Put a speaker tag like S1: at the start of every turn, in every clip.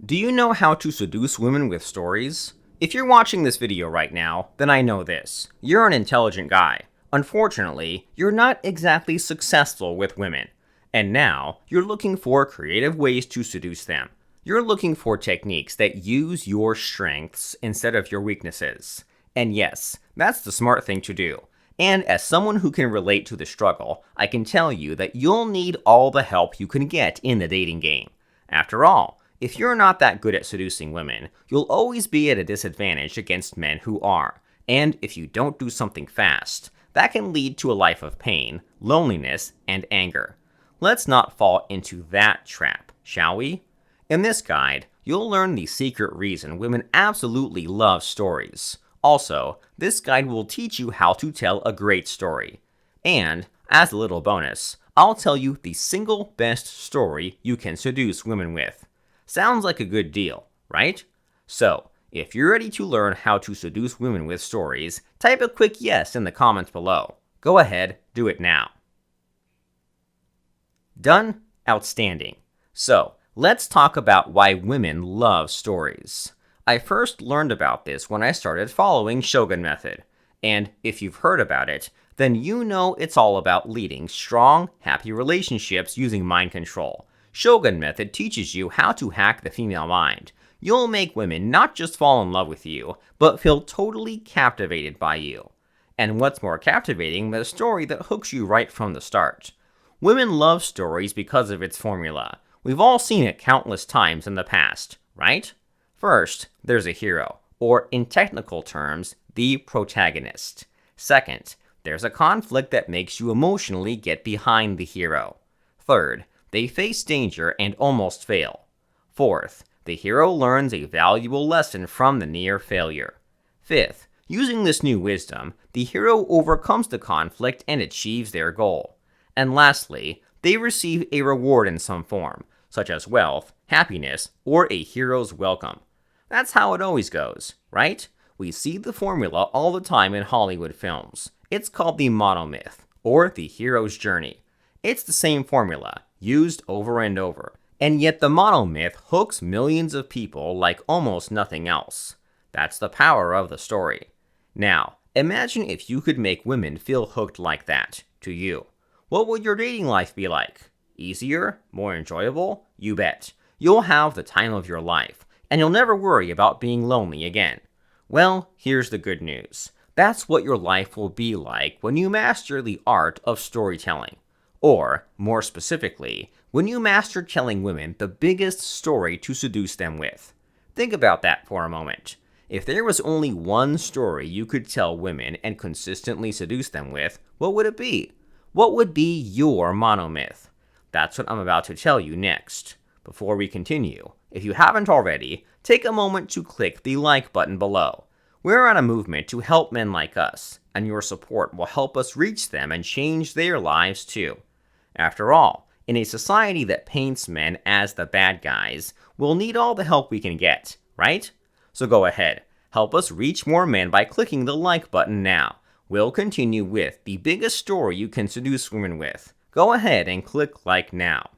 S1: Do you know how to seduce women with stories? If you're watching this video right now, then I know this. You're an intelligent guy. Unfortunately, you're not exactly successful with women. And now, you're looking for creative ways to seduce them. You're looking for techniques that use your strengths instead of your weaknesses. And yes, that's the smart thing to do. And as someone who can relate to the struggle, I can tell you that you'll need all the help you can get in the dating game. After all, if you're not that good at seducing women, you'll always be at a disadvantage against men who are. And if you don't do something fast, that can lead to a life of pain, loneliness, and anger. Let's not fall into that trap, shall we? In this guide, you'll learn the secret reason women absolutely love stories. Also, this guide will teach you how to tell a great story. And, as a little bonus, I'll tell you the single best story you can seduce women with. Sounds like a good deal, right? So, if you're ready to learn how to seduce women with stories, type a quick yes in the comments below. Go ahead, do it now. Done? Outstanding. So, let's talk about why women love stories. I first learned about this when I started following Shogun Method. And if you've heard about it, then you know it's all about leading strong, happy relationships using mind control. Shogun Method teaches you how to hack the female mind. You'll make women not just fall in love with you, but feel totally captivated by you. And what's more captivating than a story that hooks you right from the start? Women love stories because of its formula. We've all seen it countless times in the past, right? First, there's a hero, or in technical terms, the protagonist. Second, there's a conflict that makes you emotionally get behind the hero. Third, they face danger and almost fail. Fourth, the hero learns a valuable lesson from the near failure. Fifth, using this new wisdom, the hero overcomes the conflict and achieves their goal. And lastly, they receive a reward in some form, such as wealth, happiness, or a hero's welcome. That's how it always goes, right? We see the formula all the time in Hollywood films. It's called the Monomyth, or the hero's journey. It's the same formula, used over and over, and yet the monomyth hooks millions of people like almost nothing else. That's the power of the story. Now, imagine if you could make women feel hooked like that, to you. What would your dating life be like? Easier? More enjoyable? You bet. You'll have the time of your life, and you'll never worry about being lonely again. Well, here's the good news. That's what your life will be like when you master the art of storytelling. Or, more specifically, when you master telling women the biggest story to seduce them with. Think about that for a moment. If there was only one story you could tell women and consistently seduce them with, what would it be? What would be your monomyth? That's what I'm about to tell you next. Before we continue, if you haven't already, take a moment to click the like button below. We're on a movement to help men like us, and your support will help us reach them and change their lives too. After all, in a society that paints men as the bad guys, we'll need all the help we can get, right? So go ahead, help us reach more men by clicking the like button now. We'll continue with the biggest story you can seduce women with. Go ahead and click like now.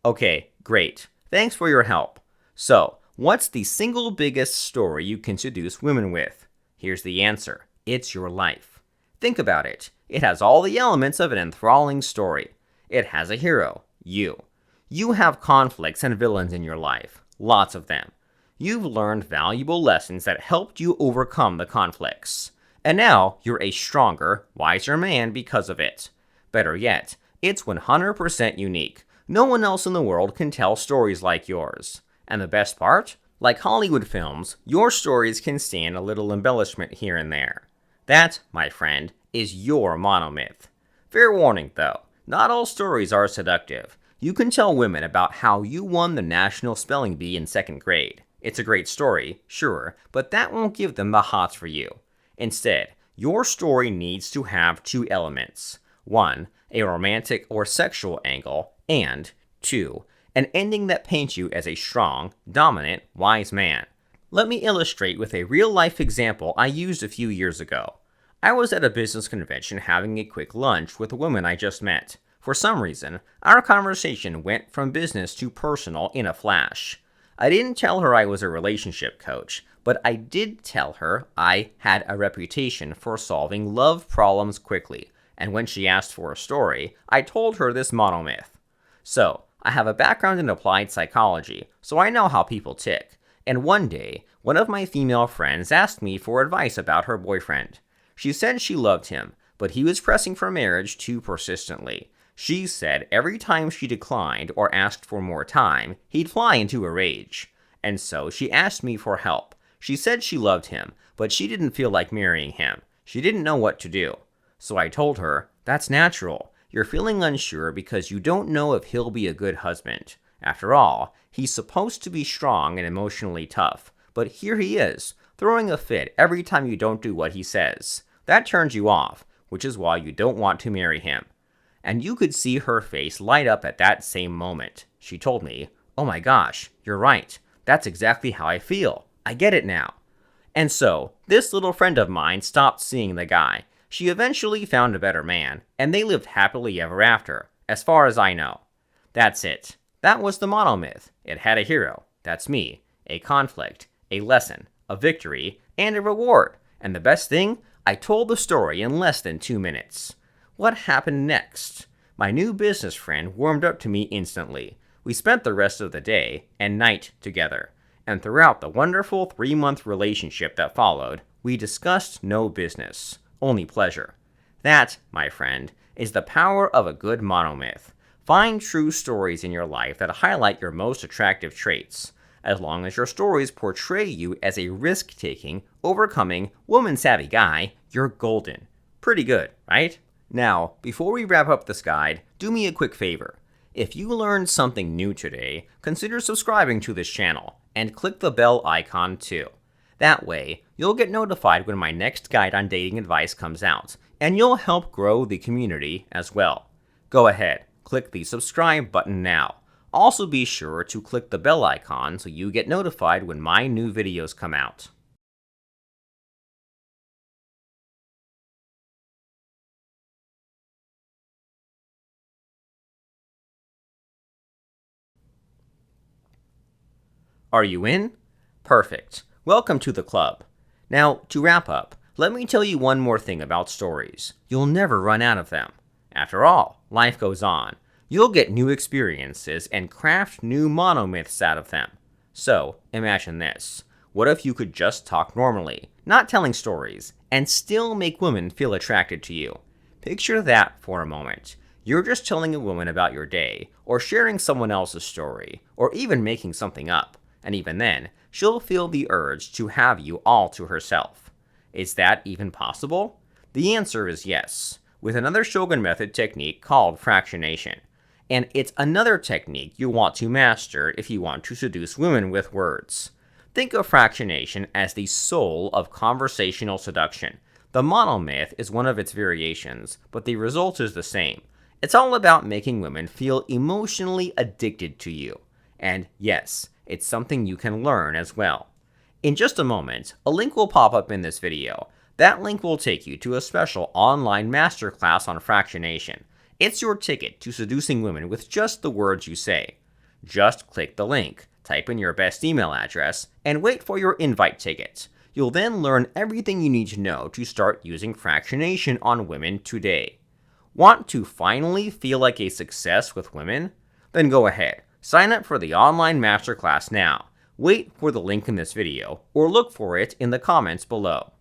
S1: Okay, great. Thanks for your help. So, what's the single biggest story you can seduce women with? Here's the answer. It's your life. Think about it. It has all the elements of an enthralling story. It has a hero, you. You have conflicts and villains in your life, lots of them. You've learned valuable lessons that helped you overcome the conflicts. And now, you're a stronger, wiser man because of it. Better yet, it's 100% unique. No one else in the world can tell stories like yours. And the best part? Like Hollywood films, your stories can stand a little embellishment here and there. That, my friend, is your monomyth. Fair warning though, not all stories are seductive. You can tell women about how you won the National Spelling Bee in 2nd grade. It's a great story, sure, but that won't give them the hots for you. Instead, your story needs to have two elements. 1, a romantic or sexual angle, and 2, an ending that paints you as a strong, dominant, wise man. Let me illustrate with a real-life example I used a few years ago. I was at a business convention having a quick lunch with a woman I just met. For some reason, our conversation went from business to personal in a flash. I didn't tell her I was a relationship coach, but I did tell her I had a reputation for solving love problems quickly, and when she asked for a story, I told her this monomyth. So, I have a background in applied psychology, so I know how people tick, and one day, one of my female friends asked me for advice about her boyfriend. She said she loved him, but he was pressing for marriage too persistently. She said every time she declined or asked for more time, he'd fly into a rage. And so she asked me for help. She said she loved him, but she didn't feel like marrying him. She didn't know what to do. So I told her, that's natural. You're feeling unsure because you don't know if he'll be a good husband. After all, he's supposed to be strong and emotionally tough. But here he is, throwing a fit every time you don't do what he says. That turns you off, which is why you don't want to marry him. And you could see her face light up at that same moment. She told me, oh my gosh, you're right. That's exactly how I feel. I get it now. And so, this little friend of mine stopped seeing the guy. She eventually found a better man, and they lived happily ever after, as far as I know. That's it. That was the monomyth. It had a hero. That's me. A conflict, a lesson, a victory, and a reward. And the best thing? I told the story in less than 2 minutes. What happened next? My new business friend warmed up to me instantly. We spent the rest of the day and night together. And throughout the wonderful 3-month relationship that followed, we discussed no business, only pleasure. That, my friend, is the power of a good monomyth. Find true stories in your life that highlight your most attractive traits. As long as your stories portray you as a risk-taking, overcoming, woman-savvy guy, you're golden. Pretty good, right? Now, before we wrap up this guide, do me a quick favor. If you learned something new today, consider subscribing to this channel, and click the bell icon too. That way, you'll get notified when my next guide on dating advice comes out, and you'll help grow the community as well. Go ahead, click the subscribe button now. Also be sure to click the bell icon so you get notified when my new videos come out. Are you in? Perfect. Welcome to the club. Now, to wrap up, let me tell you one more thing about stories. You'll never run out of them. After all, life goes on. You'll get new experiences and craft new monomyths out of them. So, imagine this. What if you could just talk normally, not telling stories, and still make women feel attracted to you? Picture that for a moment. You're just telling a woman about your day, or sharing someone else's story, or even making something up. And even then, she'll feel the urge to have you all to herself. Is that even possible? The answer is yes, with another Shogun method technique called fractionation. And it's another technique you want to master if you want to seduce women with words. Think of fractionation as the soul of conversational seduction. The monomyth is one of its variations, but the result is the same. It's all about making women feel emotionally addicted to you. And yes, it's something you can learn as well. In just a moment, a link will pop up in this video. That link will take you to a special online masterclass on fractionation. It's your ticket to seducing women with just the words you say. Just click the link, type in your best email address, and wait for your invite ticket. You'll then learn everything you need to know to start using fractionation on women today. Want to finally feel like a success with women? Then go ahead, sign up for the online masterclass now. Wait for the link in this video, or look for it in the comments below.